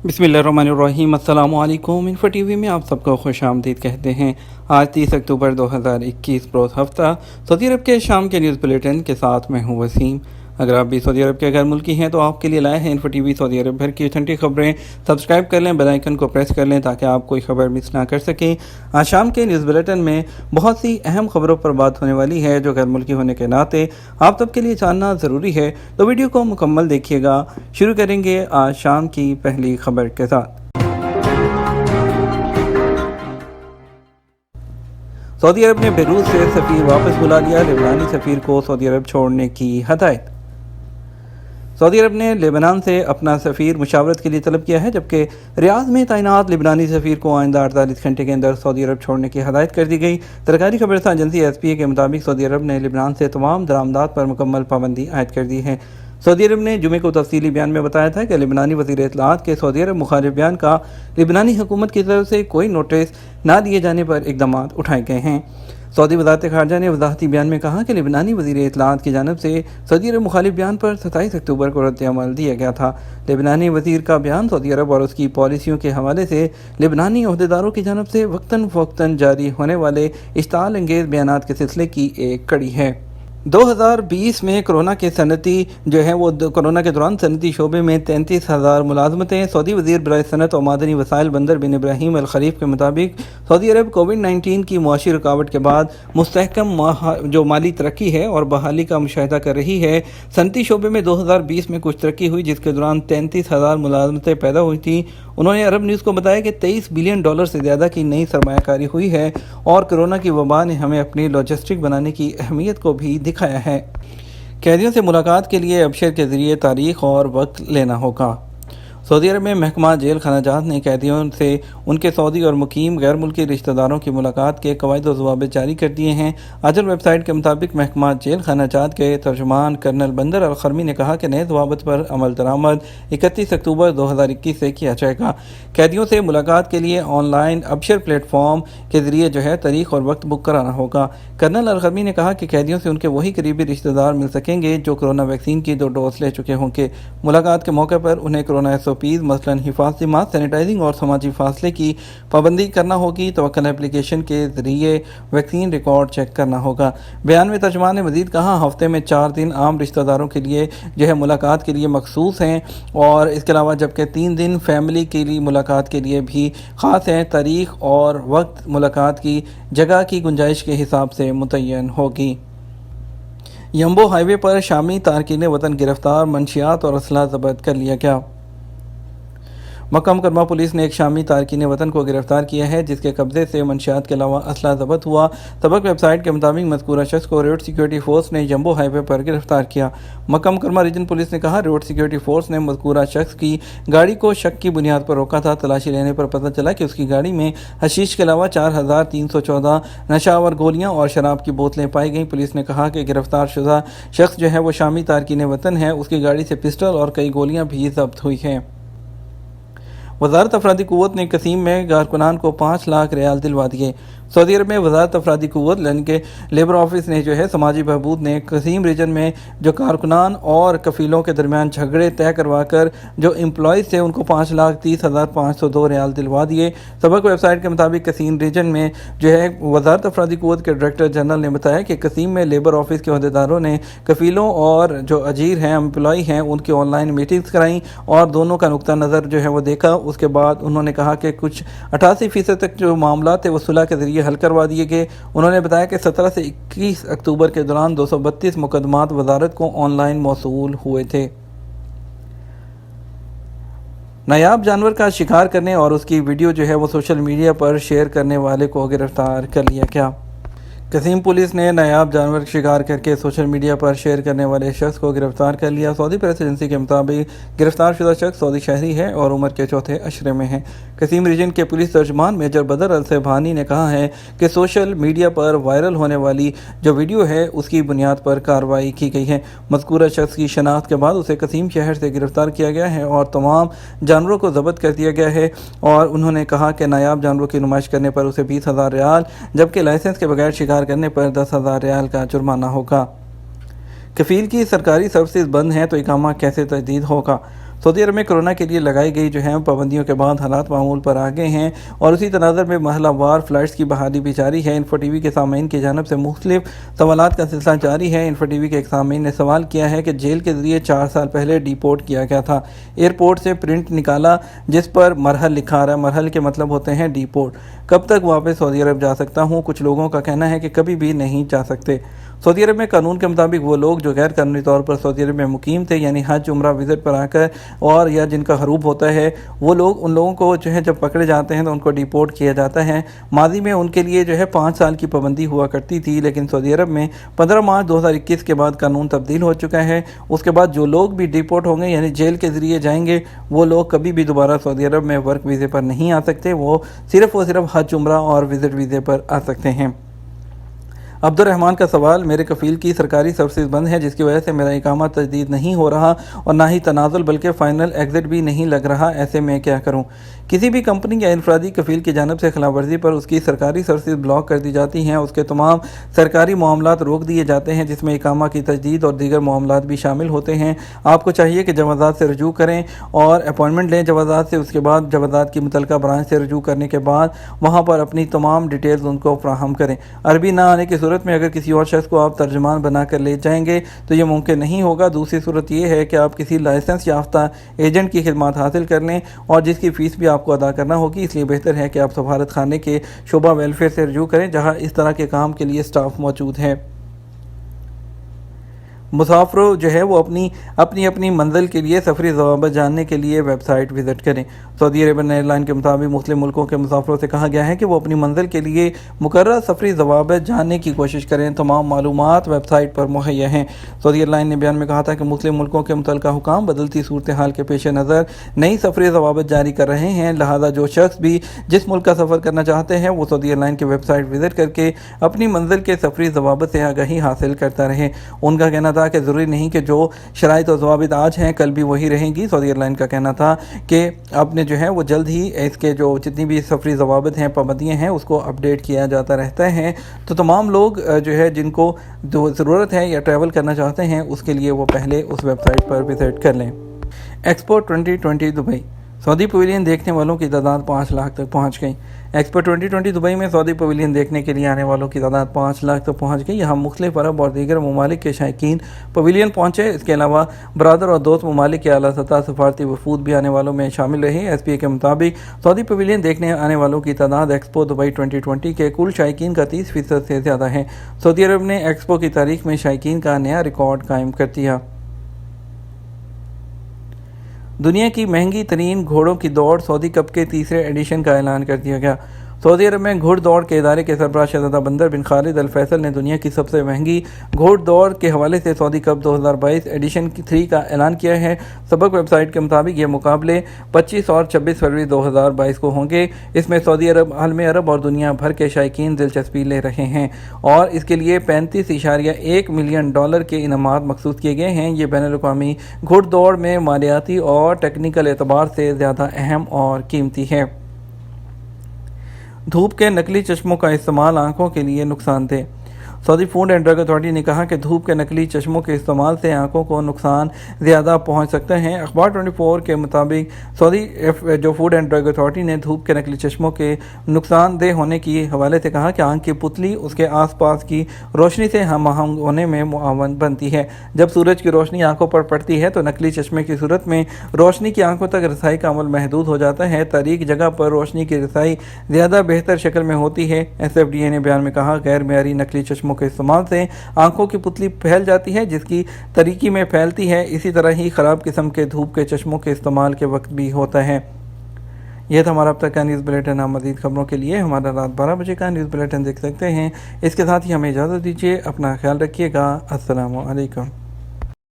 बिस्मिल्लाहिर्रहमानिर्रहीम। अस्सलामु अलैकुम। इन्फो टीवी में आप सबको खुश आमदीद कहते हैं। आज 30 अक्टूबर 2021 रोज़ हफ्ता सऊदी अरब के शाम के न्यूज़ बुलेटिन के साथ मैं हूँ वसीम। अगर आप भी सऊदी अरब के गैर मुल्की हैं तो आपके लिए लाए हैं इन्फो टीवी सऊदी अरब भर की ठंडी खबरें। सब्सक्राइब कर लें, बेल आइकन को प्रेस कर लें ताकि आप कोई खबर मिस ना कर सकें। आज शाम के न्यूज़ बुलेटिन में बहुत सी अहम खबरों पर बात होने वाली है जो गैर मुल्की होने के नाते आप सबके लिए जानना ज़रूरी है, तो वीडियो को मुकम्मल देखिएगा। शुरू करेंगे आज शाम की पहली खबर के साथ। सऊदी अरब ने बेरूत से सफ़ीर वापस बुला लिया, लेबनानी सफ़ीर को सऊदी अरब छोड़ने की हदायत। सऊदी अरब ने लेबनान से अपना सफ़ीर मुशावरत के लिए तलब किया है, जबकि रियाद में तैनात लेबनानी सफ़ीर को आइंदा 48 घंटे के अंदर सऊदी अरब छोड़ने की हदायत कर दी गई। सरकारी खबरसां एजेंसी SPA के मुताबिक सऊदी अरब ने लेबनान से तमाम दरामदात पर मुकम्मल पाबंदी आयद कर दी है। सऊदी अरब ने जुमे को तफसीली बयान में बताया था कि लेबनानी वज़ीर इत्तलाआत के सऊदी अरब मुखालिफ बयान का लेबनानी हुकूमत की तरफ से कोई नोटिस ना दिए जाने पर इक़दाम उठाए गए हैं। सऊदी वज़ारत ख़ारजा ने वज़ाहती बयान में कहा कि लेबनानी वज़ीर इत्तलाआत की जानिब से सऊदी अरब मुखालिफ बयान पर 27 अक्टूबर को रद्द-ए-अमल दिया गया था। लेबनानी वज़ीर का बयान सऊदी अरब और उसकी पॉलिसियों के हवाले से लेबनानी अहदेदारों की जानिब से वक्तन फ़वक्तन जारी होने वाले इश्ताल अंगेज़ बयानात के सिलसिले की एक कड़ी है। 2020 में कोरोना के दौरान सनती शोबे में 33,000 मुलाजमतें। सऊदी वज़ीर बराए सनत और मादनी वसाइल बंदर बिन इब्राहीम अल खलीफ के मुताबिक सऊदी अरब कोविड-19 की मुआशी रुकावट के बाद मुस्तहकम जो माली तरक्की है और बहाली का मुशाहिदा कर रही है। सनती शोबे में 2020 में कुछ तरक्की हुई जिसके दौरान 33,000 मुलाजमतें पैदा हुई थी। उन्होंने अरब न्यूज़ को बताया कि $23 बिलियन से ज़्यादा की नई सरमायाकारी हुई है और कोरोना की वबा ने हमें अपनी लॉजिस्टिक बनाने की अहमियत को भी दिखाया है। कैदियों से मुलाकात के लिए अबशर के ज़रिए तारीख़ और वक्त लेना होगा। सऊदी अरब में महकमा जेल खानाजात ने कैदियों से उनके सऊदी और मुकीम गैर मुल्की रिश्तेदारों की मुलाकात के कवायद और ज़वाबित जारी कर दिए हैं। आजल वेबसाइट के मुताबिक महकमा जेल खानाजात के तर्जुमान कर्नल बंदर अल खरमी ने कहा कि नए ज़वाबित पर अमल दरामद 31 अक्टूबर 2021 से किया जाएगा। कैदियों से मुलाकात के लिए ऑनलाइन अबशर प्लेटफॉर्म के ज़रिए तारीख़ और वक्त बुक कराना होगा। कर्नल अल खरमी ने कहा कि कैदियों से उनके वही करीबी रिश्तेदार मिल सकेंगे जो कोरोना वैक्सीन की 2 डोज ले चुके होंगे। मुलाकात के मौके पर उन्हें कोरोना मसलन हिफाजती मास्क, सैनिटाइजिंग और समाजी फासले की पाबंदी करना होगी। तवक्कल एप्लीकेशन के जरिए वैक्सीन रिकॉर्ड चेक करना होगा। बयान में तर्जुमान ने मजीद कहा, हफ्ते में 4 दिन आम रिश्तेदारों के लिए मुलाकात के लिए मखसूस हैं और इसके अलावा जबकि 3 दिन फैमिली के लिए मुलाकात के लिए भी ख़ास हैं। तारीख़ और वक्त मुलाकात की जगह की गुंजाइश के हिसाब से मुतय्यन होगी। यम्बो हाईवे पर शामी तारकीन वतन गिरफ्तार, मंशियात और असला ज़ब्त कर लिया गया। मक्का मुकरमा पुलिस ने एक शामी तारकीन वतन को गिरफ्तार किया है जिसके कब्जे से मंशियात के अलावा असला ज़ब्त हुआ। सबक वेबसाइट के मुताबिक मज़कूरा शख्स को रोड सिक्योरिटी फोर्स ने जम्बो हाईवे पर गिरफ्तार किया। मक्का मुकरमा रीजन पुलिस ने कहा, रोड सिक्योरिटी फोर्स ने मज़कूरा शख्स की गाड़ी को शक की बुनियाद पर रोका था। तलाशी लेने पर पता चला कि उसकी गाड़ी में हशीश के अलावा 4,314 नशावर गोलियाँ और शराब की बोतलें पाई गईं। पुलिस ने कहा कि गिरफ्तार शुदा शख्स वो शामी तारकीन वतन है। उसकी गाड़ी से पिस्टल और कई गोलियाँ भी जब्त हुई हैं। वज़ारत अफरादी क़ुव्वत ने कसीम में कारकुनान को 5 लाख रियाल दिलवा दिए। सऊदी अरब में वज़ारत अफरादी क़ुव्वत यानी कि लेबर ऑफिस ने समाजी बहबूद ने कसीम रीजन में जो कारकुनान और कफ़ीलों के दरमियान झगड़े तय करवा कर जो एम्प्लॉइज़ थे उनको 5,30,502 रियाल दिलवा दिए। सबक वेबसाइट के मुताबिक कसीम रीजन में वज़ारत अफरादी क़ुव्वत के डायरेक्टर जनरल ने बताया कि कसीम में लेबर ऑफिस के अहदेदारों ने कफ़ीलों और जो अजीर हैं, एम्प्लॉई हैं, उनकी ऑनलाइन मीटिंग्स कराई और दोनों का नुक्ता नज़र वो देखा। उसके बाद उन्होंने कहा कि कुछ 88% तक जो मामला थे वो सुलह के ज़रिए हल करवा दिए गए। उन्होंने बताया कि 17 से 21 अक्टूबर के दौरान 232 मुकदमात वजारत को ऑनलाइन मौसूल हुए थे। नायाब जानवर का शिकार करने और उसकी वीडियो वो सोशल मीडिया पर शेयर करने वाले को गिरफ्तार कर लिया गया। कसीम पुलिस ने नायाब जानवर शिकार करके सोशल मीडिया पर शेयर करने वाले शख्स को गिरफ्तार कर लिया। सऊदी प्रेस एजेंसी के मुताबिक गिरफ्तार शुदा शख्स सऊदी शहरी है और उम्र के 4थे अशरे में है। कसीम रीजन के पुलिस तर्जुमान मेजर बदर अल सेभानी ने कहा है कि सोशल मीडिया पर वायरल होने वाली जो वीडियो है उसकी बुनियाद पर कार्रवाई की गई है। मज़कूरा शख्स की शनाख्त के बाद उसे कसीम शहर से गिरफ्तार किया गया है और तमाम जानवरों को ज़ब्त कर दिया गया है। और उन्होंने कहा कि नायाब जानवरों की नुमाइश करने पर उसे 20,000 रियाल जबकि लाइसेंस के बगैर शिकार करने पर 10,000 रियाल का जुर्माना होगा। कफील की सरकारी सर्विसेज बंद हैं तो इकामा कैसे तजदीद होगा। सऊदी अरब में कोरोना के लिए लगाई गई जो है पाबंदियों के बाद हालात मामूल पर आ गए हैं और उसी तनाज़र में महलावार फ़्लाइट्स की बहाली भी जारी है। इन्फो टी वी के सामीन की जानब से मुख्तलिफ सवालात का सिलसिला जारी है। इन्फो टी वी के एक सामीन ने सवाल किया है कि जेल के ज़रिए 4 साल पहले डिपोर्ट किया गया था, एयरपोर्ट से प्रिंट निकाला जिस पर मरहल लिखा आ रहा है। मरहल के मतलब होते हैं डिपोर्ट। कब तक वापस सऊदी अरब जा सकता हूँ? कुछ लोगों का कहना है कि कभी भी नहीं जा सकते। सऊदी अरब में कानून के मुताबिक वो लोग जो गैर कानूनी तौर पर सऊदी अरब में मुकीम थे, यानी हज उम्रा विज़िट पर आकर और या जिनका हरूब होता है, वो लोग उन लोगों को जो है जब पकड़े जाते हैं तो उनको डिपोर्ट किया जाता है। माजी में उनके लिए जो है 5 साल की पाबंदी हुआ करती थी, लेकिन सऊदी अरब में 15 मार्च 2021 के बाद कानून तब्दील हो चुका है। उसके बाद जो लोग भी डिपोर्ट होंगे यानी जेल के ज़रिए जाएंगे, वो लोग कभी भी दोबारा सऊदी अरब में वर्क वीज़े पर नहीं आ सकते। वो सिर्फ़ हज उम्रा और विज़िट वीज़े पर आ सकते हैं। अब्दुर्रहमान का सवाल, मेरे कफ़ील की सरकारी सर्विसेज बंद है जिसकी वजह से मेरा इकामा तजदीद नहीं हो रहा और ना ही तनाज़ुल बल्कि फ़ाइनल एग्ज़िट भी नहीं लग रहा, ऐसे में क्या करूं? किसी भी कंपनी या इनफरादी कफ़ील की जानब से खिलाफ वर्जी पर उसकी सरकारी सर्विसेज ब्लॉक कर दी जाती हैं। उसके तमाम सरकारी मामलात रोक दिए जाते हैं जिसमें इकामा की तजदीद और दीगर मामलात भी शामिल होते हैं। आपको चाहिए कि जवाज़ात से रजू करें और अपॉइंटमेंट लें जवाज़ात से। उसके बाद जवाज़ात की मुतलका ब्रांच से रजू करने के बाद वहाँ पर अपनी तमाम डिटेल्स उनको फ्राहम करें। अरबी ना आने की सूरत में अगर किसी और शख्स को आप तर्जुमान बना कर ले जाएंगे तो ये मुमकिन नहीं होगा। दूसरी सूरत ये है कि आप किसी लाइसेंस याफ्ता एजेंट की खिदमत हासिल कर लें और जिसकी फ़ीस भी आपको अदा करना होगी। इसलिए बेहतर है कि आप सफारत खाने के शोबा वेलफेयर से रजू करें जहाँ इस तरह के काम के लिए स्टाफ मौजूद है। मुसाफिरों जो है वो अपनी मंजिल के लिए सफरी ज़वाबत जानने के लिए वेबसाइट विज़िट करें। सऊदी अरेबियन एयरलाइन के मुताबिक मुस्लिम मुल्कों के मुसाफिरों से कहा गया है कि वो अपनी मंजिल के लिए मुकर्रर सफरी ज़वाबत जानने की कोशिश करें। तमाम मालूमात वेबसाइट पर मुहैया हैं। सऊदी एयरलाइन ने बयान में कहा था कि मुस्लिम मुल्कों के मुतल्लिका हुकाम बदलती सूरत हाल के पेश नज़र नई सफरी ज़वाबत जारी कर रहे हैं। लिहाजा जो शख्स भी जिस मुल्क का सफ़र करना चाहते हैं वो सऊदी एयरलाइन की वेबसाइट विज़िट करके अपनी मंजिल के सफरी ज़वाबत से आगाही हासिल करता रहे। उनका कहना था कि ज़रूरी नहीं कि जो शराइत और ज़वाबित आज हैं कल भी वही रहेंगी। सऊदी एयरलाइन का कहना था कि आपने जो है वो जल्द ही इसके जो जितनी भी सफरी ज़वाबित हैं, पाबंदियाँ हैं, उसको अपडेट किया जाता रहता है। तो तमाम लोग जो है जिनको ज़रूरत है या ट्रैवल करना चाहते हैं उसके लिए वो पहले उस वेबसाइट पर विज़िट कर लें। एक्सपो 2020 दुबई, सऊदी पवेलियन देखने वालों की तादाद 5 लाख तक पहुंच गई। एक्सपो 2020 दुबई में सऊदी पवेलियन देखने के लिए आने वालों की तादाद 5 लाख तक पहुंच गई। यहाँ मुख्तलिफ अरब और दीगर ममालिक के शायकीन पवेलियन पहुंचे। इसके अलावा बरादर और दोस्त ममालिक के आला सतह सफारती वफूद भी आने वालों में शामिल रहे। SPA के मुताबिक सऊदी पवेलियन देखने आने वालों की तादाद एक्सपो दुबई 2020 के कुल शायकीन का 30% से ज़्यादा है। सऊदी अरब ने एक्सपो की तारीख में शायकीन का नया रिकॉर्ड कायम कर दिया। दुनिया की महंगी तरीन घोड़ों की दौड़ सऊदी कप के तीसरे एडिशन का ऐलान कर दिया गया। सऊदी अरब में घुड़ दौड़ के इदारे के सरबराह शहज़ादा बंदर बिन खालिद अल फैसल ने दुनिया की सबसे महंगी घोड़ दौड़ के हवाले से सऊदी कप 2022 एडिशन 3 का ऐलान किया है। सबक वेबसाइट के मुताबिक ये मुकाबले 25 और 26 फरवरी 2022 को होंगे। इसमें सऊदी अरब, आलम अरब और दुनिया भर के शायकीन दिलचस्पी ले रहे हैं और इसके लिए $35.1 मिलियन के इनामात मखसूस किए गए हैं। ये बैनुल-अक़वामी घुड़ दौड़ में मालियाती और टेक्निकल एतबार से ज़्यादा अहम और कीमती है। धूप के नकली चश्मों का इस्तेमाल आंखों के लिए नुकसानदेह। Saudi food and drug authority ने कहा कि धूप के नकली चश्मों के इस्तेमाल से आंखों को नुकसान ज़्यादा पहुंच सकते हैं। अखबार 24 के मुताबिक सऊदी जो फूड एंड ड्रग अथॉरिटी ने धूप के नकली चश्मों के नुकसानदेह होने के हवाले से कहा कि आंख की पुतली उसके आसपास की रोशनी से हम आहंग होने में मुआवन बनती है। जब सूरज की रोशनी आंखों पर पड़ती है तो नकली चश्मे की सूरत में रोशनी की आंखों तक रसाई का अमल महदूद हो जाता है। तारीक जगह पर रोशनी की रसाई ज़्यादा बेहतर शक्ल में होती है। SFDA ने बयान में कहा, गैर मेयारी नकली चश्मों के इस्तेमाल से आंखों की पुतली फैल जाती है जिसकी तरीकी में फैलती है। इसी तरह ही ख़राब किस्म के धूप के चश्मों के इस्तेमाल के वक्त भी होता है। यह था हमारा अब तक का न्यूज़ बुलेटिन। आप मज़ीद खबरों के लिए हमारा रात 12 बजे का न्यूज़ बुलेटिन देख सकते हैं। इसके साथ ही हमें इजाज़त दीजिए। अपना ख्याल रखिएगा। अस्सलामु अलैकुम।